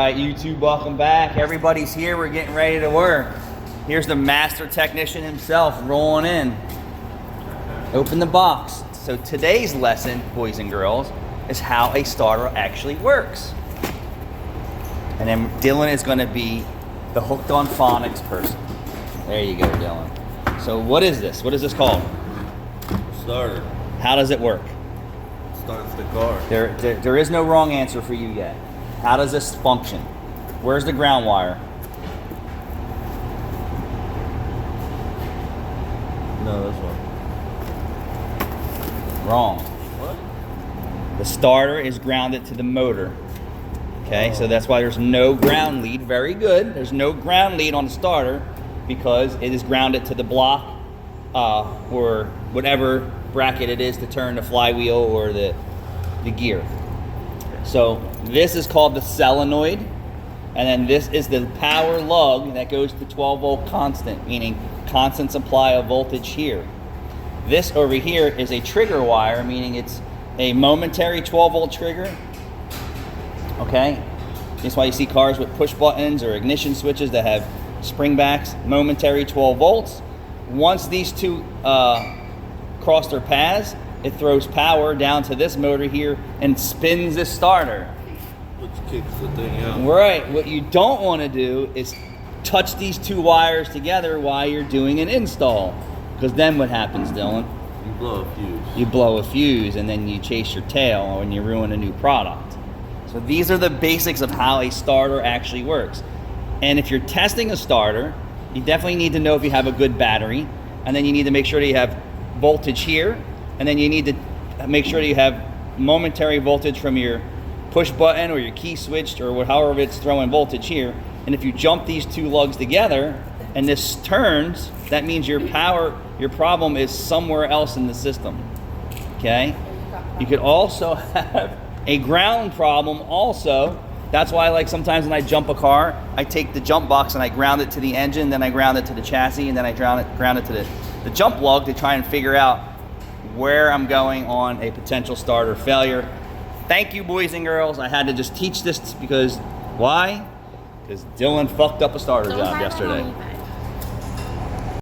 right, YouTube, welcome back. Everybody's here. We're getting ready to work. Here's the master technician himself rolling in. Open the box. So today's lesson, boys and girls, is how a starter actually works. And then Dylan is going to be the Hooked on Phonics person. There you go, Dylan. So what is this? What is this called? Starter. How does it work? Starts the car. There is no wrong answer for you yet. How does this function? Where's the ground wire? No, this one. Wrong. What? The starter is grounded to the motor. Okay, so that's why there's no ground lead. Very good. There's no ground lead on the starter because it is grounded to the block or whatever bracket it is to turn the flywheel or the gear. So this is called the solenoid, and then this is the power lug that goes to 12 volt constant, meaning constant supply of voltage here. This over here is a trigger wire, meaning it's a momentary 12 volt trigger. Okay, that's why you see cars with push buttons or ignition switches that have springbacks, momentary 12 volts. Once these two cross their paths, it throws power down to this motor here and spins this starter. Which kicks the thing out. Right, what you don't want to do is touch these two wires together while you're doing an install. Because then what happens, Dylan? You blow a fuse. You blow a fuse and then you chase your tail and you ruin a new product. So these are the basics of how a starter actually works. And if you're testing a starter, you definitely need to know if you have a good battery, and then you need to make sure that you have voltage here, and then you need to make sure that you have momentary voltage from your push button or your key switch or however it's throwing voltage here. And if you jump these two lugs together and this turns, that means your problem is somewhere else in the system. Okay? You could also have a ground problem also. That's why, like, sometimes when I jump a car, I take the jump box and I ground it to the engine, then I ground it to the chassis, and then I ground it to the jump lug to try and figure out where I'm going on a potential starter failure. Thank you, boys and girls. I had to just teach this because, why? Because Dylan fucked up a starter job yesterday.